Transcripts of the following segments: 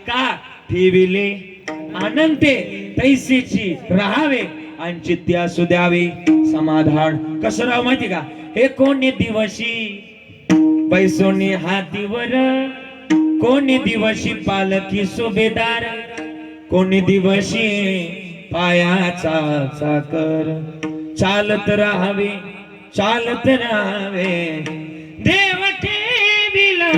आता ठेविले अनंते तैसेची राहावे आणि चित्ती असू द्यावे समाधान. कसं राव माहिती का? हे कोणी दिवशी पैसोनी हातीवर, कोणी दिवशी पालखी सुभेदार, कोणी दिवशी पायाचा चाकर, चालत राहावे चालत राहावे देव ठेविला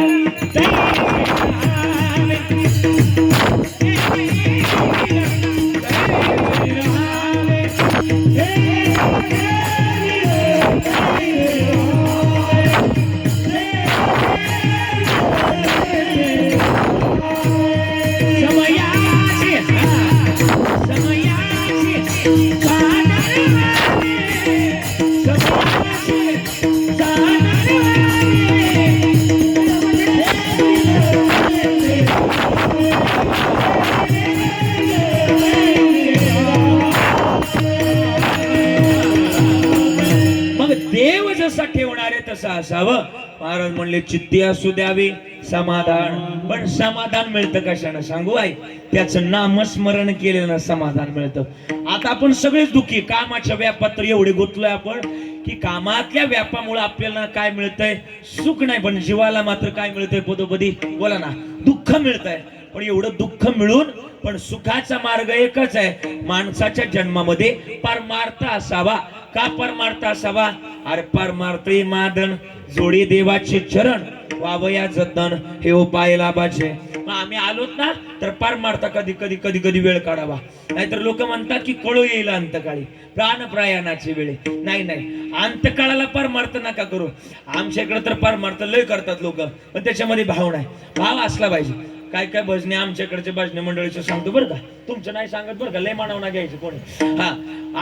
ठेवणारे तसं असावं. महाराज म्हणले चित्ती असू द्यावी समाधान. पण समाधान मिळतं कशानं सांगू आई? त्याचं नामस्मरण केलेलं समाधान मिळतं. आता आपण सगळेच दुःखी, कामाच्या व्यापात एवढे गुंतलोय आपण की कामातल्या व्यापामुळे आपल्याला काय मिळतंय? सुख नाही, पण जीवाला मात्र काय मिळतंय? पदोपदी बोला ना, दुःख मिळतंय. पण एवढं दुःख मिळून पण सुखाचा मार्ग एकच आहे. माणसाच्या जन्मामध्ये परमार्थ असावा. का परमार्थ असावा? अरे परमार्थ मादन जोडी देवाचे चरण वावया जतन हे उपाय लाभाचे. आम्ही आलोत ना तर परमार्थ कधी कधी कधी कधी वेळ काढावा. नाहीतर लोक म्हणतात की कळू येईल अंतकाळी, प्राण प्रयाणाची वेळ. नाही नाही, अंतकाळाला परमार्थ नका करू. आमच्या इकडे तर परमार्थ लय करतात लोक, पण त्याच्यामध्ये भाव नाही. भाव असला पाहिजे. काय काय भजने आमच्याकडचे भजने मंडळीचं सांगतो बरं का, तुमचं नाही सांगत बरं का, लय मानवना घ्यायचं कोणी. हा,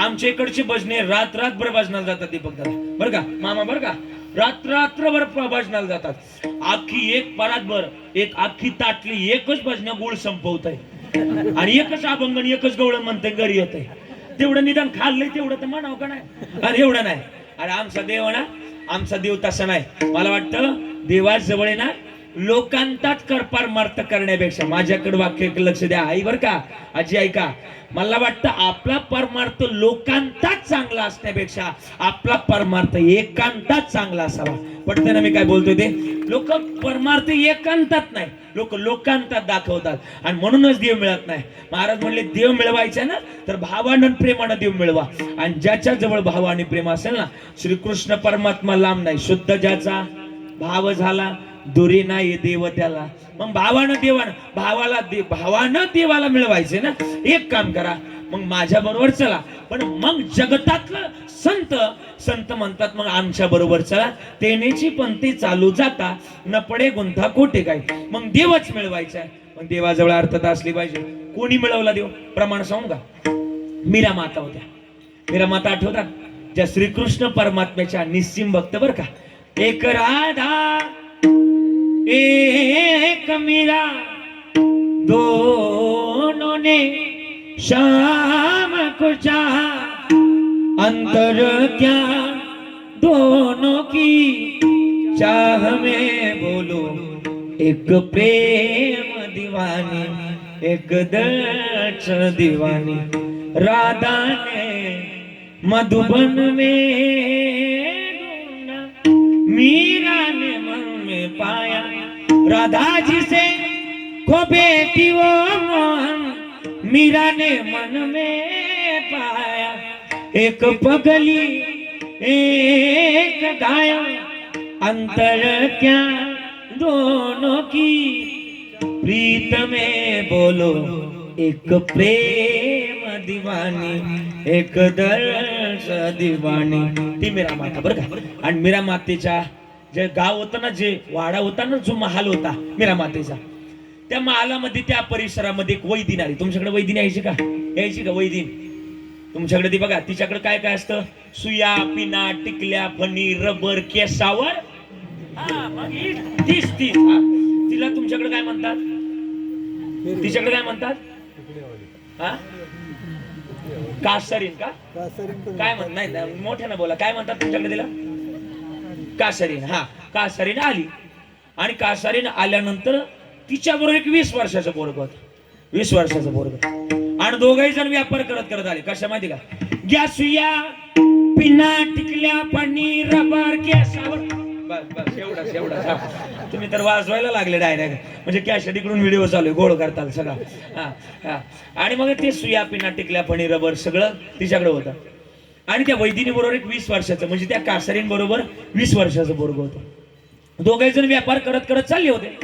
आमच्या इकडचे भजने रात्रभर भजनाला जातात दीपक दादा बरं का, मामा बरं का, रात्रभर भजनाला जातात. आखी एक परातभर एक आखी ताटली एकच भजन गुळ संपवत आहे आणि एकच अभंगन एकच गवळण म्हणते घरी येत आहे. तेवढं निदान खाल्लंय तेवढं तर म्हणावं का नाही? अरे एवढं नाही. अरे आमचा देव ना, आमचा देव तसा नाही. मला वाटतं देवा जवळ आहे ना लोकांतात कर परमार्थ करण्यापेक्षा, माझ्याकडे वाक्य लक्ष द्या आई बर का, आजी ऐका, मला वाटतं आपला परमार्थ लोकांतात चांगला असण्यापेक्षा आपला परमार्थ एकांतात चांगला असावा. पटतं ना मी काय बोलतोय ते? लोक परमार्थ एकांतात नाही, लोक लोकांतात दाखवतात आणि म्हणूनच देव मिळत नाही. महाराज म्हणले देव मिळवायचा ना तर भावानं प्रेमानं देव मिळवा. आणि ज्याच्या जवळ भाव आणि प्रेम असेल ना, श्रीकृष्ण परमात्मा लांब नाही, शुद्ध ज्याचा भाव झाला दुरी नाही देव त्याला. मग भावानं देवाला मिळवायचे ना. एक काम करा, मग माझ्या बरोबर चला. पण मग जगतातलं संत म्हणतात मग आमच्या बरोबर चला, तेनेची पंथी चालू जाता न पडे गुंथा कोटे काय. मग देवच मिळवायचा आहे. मग देवाजवळ अर्थता असली पाहिजे. कोणी मिळवला देव? प्रमाण सांगू का? मीरा माता होत्या. मीरा माता आठवतात? ज्या श्रीकृष्ण परमात्म्याच्या निस्सिम भक्त बर का. एक राधा एक मीरा दोनों ने शाम को चाहा, अंतर क्या दोनों की चाह में बोलो, एक प्रेम दीवानी एक दर्श दीवानी. राधा ने मधुबन में ढूंढा, मीरा ने मन में पाया, राधा जी से को बेटी वो मोहन, मीरा ने मन में पाया. एक पगली एक गाया, अंतर क्या दोनों की प्रीत में बोलो, एक प्रेम दीवानी एक दर्श दीवानी. ती मीरा माता बरं का. आणि मीरा मातेच्या जे गाव होतं ना, जे वाडा होता ना, जो महाल होता मीरा मातेचा, त्या महालामध्ये त्या परिसरामध्ये एक वैदिन आली. तुमच्याकडे वैदिन यायची का? यायची का वैदिन? तुमच्याकडे ती बघा, तिच्याकडे काय काय असतं? सुया पिना टिकल्या फणी रबर केसावर. तीस तिला तुमच्याकडे काय म्हणतात? तिच्याकडे काय म्हणतात? हा, कासरीन का काय म्हणत नाही, मोठ्यानं बोला. काय म्हणतात तुमच्याकडे तिला? कासरीन. हा, कासरीन आली. आणि कासरीन आल्यानंतर तिच्या बरोबर एक 20 वर्षाचं पोरग होत, 20 वर्षाचं पोरग. आणि दोघही जण व्यापार करत करत आले. कशा माहिती का? गॅस सुया पिना टिकल्या पाणी रबर गॅसावर. बस बस एवढाच एवढाच. तुम्ही तर वाजवायला लागले डायरेक्ट, म्हणजे कॅश तिकडून व्हिडिओ चालू आहे, गोळ करताल सगळा. हा हा. आणि मग ते सुया पिना टिकल्या पाणी रबर सगळं तिच्याकडे होतं. आणि त्या वैदिनी बरोबर एक 20 वर्षाचं, म्हणजे त्या कासारीन बरोबर 20 वर्षाचं पोरग होतं. दोघे जण व्यापार करत करत चालले होते.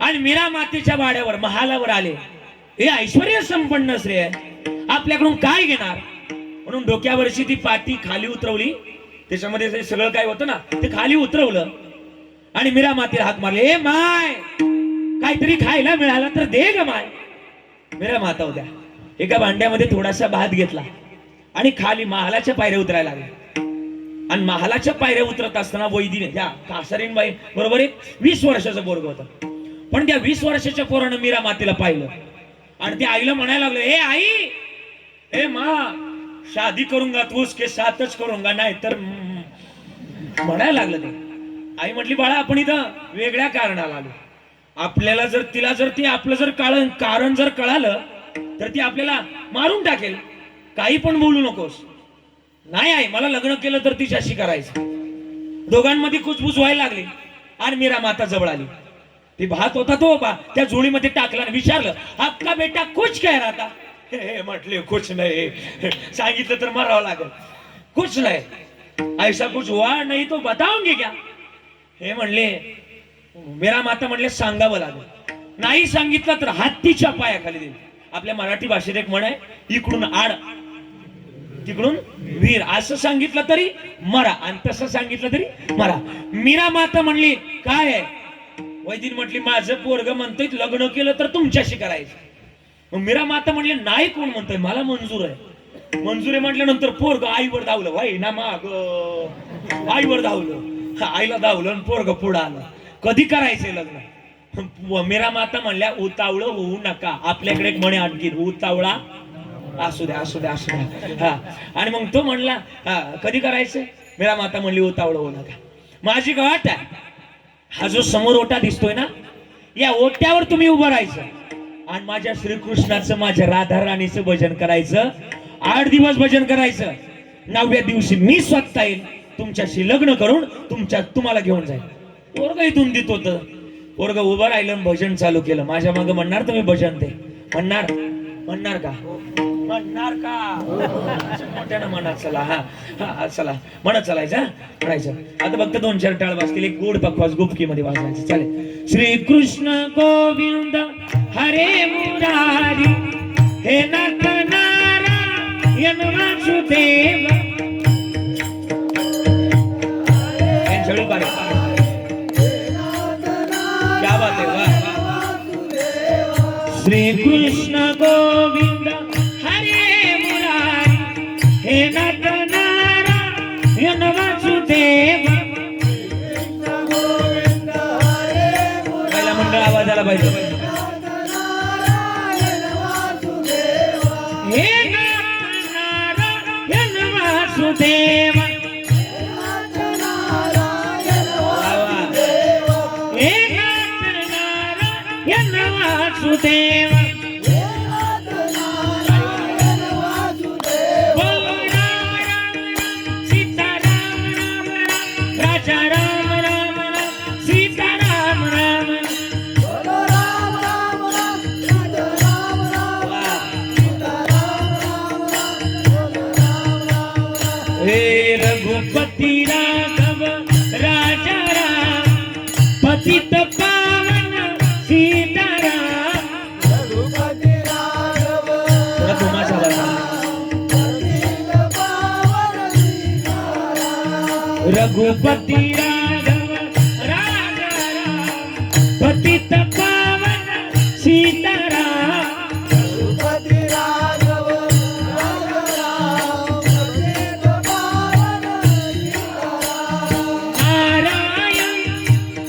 आणि मीरा मातेच्या वाड्यावर महालावर आले. हे ऐश्वर्य संपन्न श्रेय आपल्याकडून काय घेणार म्हणून डोक्यावरची ती पाटी खाली उतरवली. त्याच्यामध्ये सगळं काय होतं ना ते खाली उतरवलं. आणि मीरा मातेला हात मारले. ए माय, काहीतरी खायला मिळाला तर दे ग माय. मीरा माता होत्या. एका भांड्यामध्ये थोडासा भात घेतला आणि खाली महालाच्या पायऱ्या उतरायला लागल्या. आणि महालाच्या पायऱ्या उतरत असताना वैदीने त्या कासारीन बाई बरोबर एक 20 वर्षाचं पोरग होतं. पण त्या 20 वर्षाच्या पोरानं मीरा मातेला पाहिलं आणि त्या आईला म्हणायला लागलं, ए आई, ए माँ, शादी करूंगा तो उसके साथच करूंगा, नाही तर म्हणायला लागलं ते. आई म्हटली, बाळा आपण इथं वेगळ्या कारणाला आलो. आपल्याला जर तिला जर ती आपलं जर कारण जर कळालं तर ती आपल्याला मारून टाकेल. काही पण बोलू नकोस. नाही आई, मला लग्न केलं तर तिच्याशी करायचं. दोघांमध्ये कुजबुज व्हायला लागली. आणि मीरा माता जवळ आली. ती भात होता तो त्या झोळीमध्ये टाकला आणि विचारलं, आपका बेटा कुछ कह रहा था? हे म्हटले, कुछ नाही. सांगितलं तर मारावं लागेल. कुछ नाही. ऐसा कुछ हुआ नहीं तो बताओगे क्या? हे म्हणले. मीरा माता म्हणले, सांगावं लागेल. नाही सांगितलं तर हत्तीच्या पायाखाली देईल. आपल्या मराठी भाषेत एक म्हण आहे, इकडून आड तिकडून वीर. असं सांगितलं तरी मरा आणि तसं सांगितलं तरी मरा. मीरा माता म्हणली, काय आहे? वैदिन म्हटली, माझं पोरग म्हणतोय लग्न केलं तर तुमच्याशी करायचं. मीरा माता म्हणले, नाही कोण म्हणतोय, मला मंजूर आहे. मंजूर आहे म्हटल्यानंतर पोरग आईवर धावलं. वाई ना माग आईवर धावलं. आईला धावलं आणि पोरग पुढं आलं. कधी करायचंय लग्न? मीरा माता म्हणल्या, उतावळं होऊ नका. आपल्याकडे एक म्हणे आणखी, उतावळा असू द्या असू द्या असू द्या. हा. आणि मग तो म्हणला, कधी करायचंय? मीरा माता म्हणली, उतावळं होऊ नका. माझी गाठ आहे. हा जो समोर ओटा दिसतोय ना, या ओट्यावर तुम्ही उभं राहायचं आणि माझ्या श्रीकृष्णाचं, माझ्या राधा राणीचं भजन करायचं. 8 दिवस भजन करायचं. 9व्या दिवशी मी स्वतः येईल, तुमच्याशी लग्न करून तुम्हाला घेऊन जाईल. पोरग इथून देत होतं. पोरग उभं राहिलं, भजन चालू केलं. माझ्या मागे म्हणणार तुम्ही भजन ते म्हणणार का? म्हणणार का? मोठ्यानं म्हणा. चला. हा चला म्हणत चालायचं. म्हणायचं. आता फक्त 2-4 टाळ वाजतील. एक गोड पकवास गुपकी मध्ये वाजायचं. चालेल. श्री कृष्ण गोविंद हरे मुरारी, हे नाथ नारायण वासुदेव. क्या बात है, वाह. श्री कृष्ण गोविंद हरे मुरारी, हे नाथ नारायण वासुदेव. पहिला मंडळ आवाज आला पाहिजे. हे नाथ नारायण वासुदेव. वासुदेव. सीता राम राम राम, राजा राम राम राम, सीता राम राम राम. हे रघुपति राघव राजा राम, पतित पावन सीता. रघुपति राघव राजा राम, पतित पावन सीताराम. रघुपति राघव राजा राम, पतित पावन सीताराम. नारायण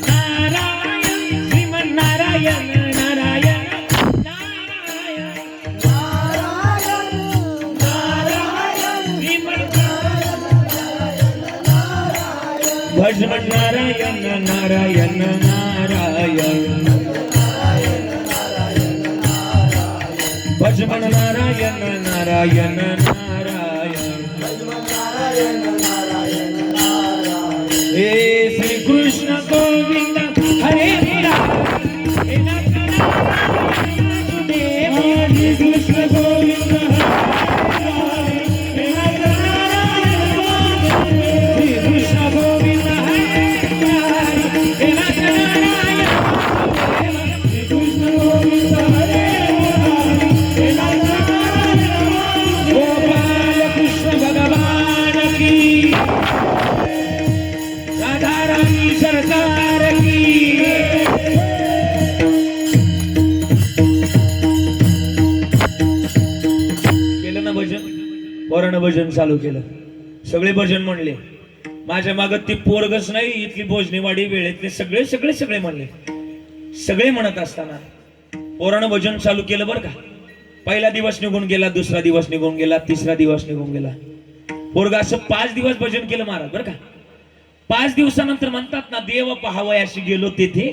नारायण श्रीमन नारायण नारायण नारायण नारायण नारायण श्रीमन भजन नारायण नारायण नारायण. भजमन नारायण नारायण नारायण हे श्री कृष्ण गोविंद हरे हरे कृष्ण गोविंद पोरानं भजन चालू केलं, सगळे भजन म्हणले. माझ्या मागत ती पोरगच नाही, इथली भोजनीवाडी वेळेतले सगळे सगळे सगळे म्हणले. सगळे म्हणत असताना पोरानं भजन चालू केलं बरं का. पहिला दिवस निघून गेला, दुसरा दिवस निघून गेला, तिसरा दिवस निघून गेला. पोरगा असं 5 दिवस भजन केलं महाराज बरं का. 5 दिवसानंतर म्हणतात ना, देव पहावयाशी गेलो तेथे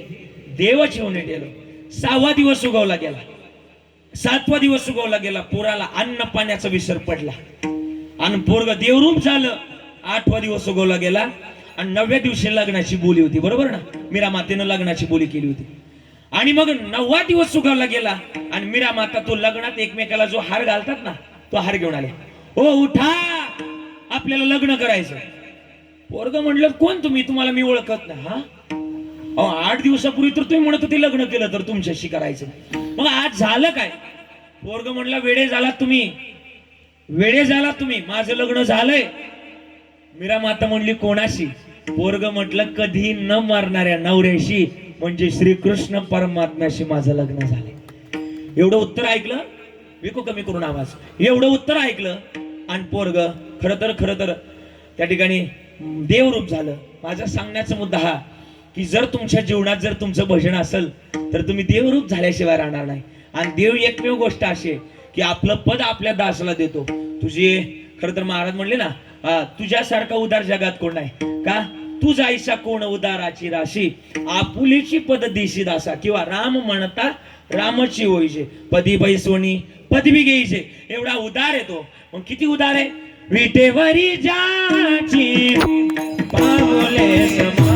देवच येऊन गेलो. 6वा दिवस उगवला गेला, 7वा दिवस उगवला गेला. पोराला अन्न पाण्याचा विसर पडला आणि पोरग देवरूप झालं. 8वा दिवस उगवला गेला आणि 9व्या दिवशी लग्नाची बोली होती, बरोबर ना. मीरा मातेनं लग्नाची बोली केली होती. आणि मग 9वा दिवस उगवला गेला आणि मीरा माता तो लग्नात एकमेकाला जो हार घालतात ना, तो हार घेऊन आले. ओ उठा, आपल्याला लग्न करायचं. पोरग म्हणलं, कोण तुम्ही, तुम्हाला मी ओळखत नाही. हा 8 दिवसापूर्वी तर तुम्ही म्हणत होते लग्न केलं तर तुमच्याशी करायचं, मग आज झालं काय? पोरग म्हणला, वेडे झालात तुम्ही, वेडे झालात तुम्ही, माझं लग्न झालंय. मीरा माता म्हणली, कोणाशी? पोरग म्हटलं, कधी न मारणाऱ्या नवऱ्याशी, म्हणजे श्रीकृष्ण परमात्म्याशी माझं लग्न झालंय. एवढं उत्तर ऐकलं, विको कमी करून आवाज, एवढं उत्तर ऐकलं आणि पोरग खरं तर त्या ठिकाणी देवरूप झालं. माझा सांगण्याचा मुद्दा हा की जर तुमच्या जीवनात जर तुमचं भजन असेल तर तुम्ही देवरूप झाल्याशिवाय राहणार नाही. आणि देव एकमेव गोष्ट अशी की आपलं पद आपल्या दासाला देतो. तुझे खरं तर महाराज म्हणले ना, तुझ्यासारखा उदार जगात कोण नाही का, तू जायसा कोण उदाराची राशी, आपुलीची पद दिशी दासा. किंवा राम म्हणता रामची होईचे, पदी बैसवणी पदवी घ्यायचे. एवढा उदार येतो. मग किती उदार आहे? विटेवरी जाची पावले समा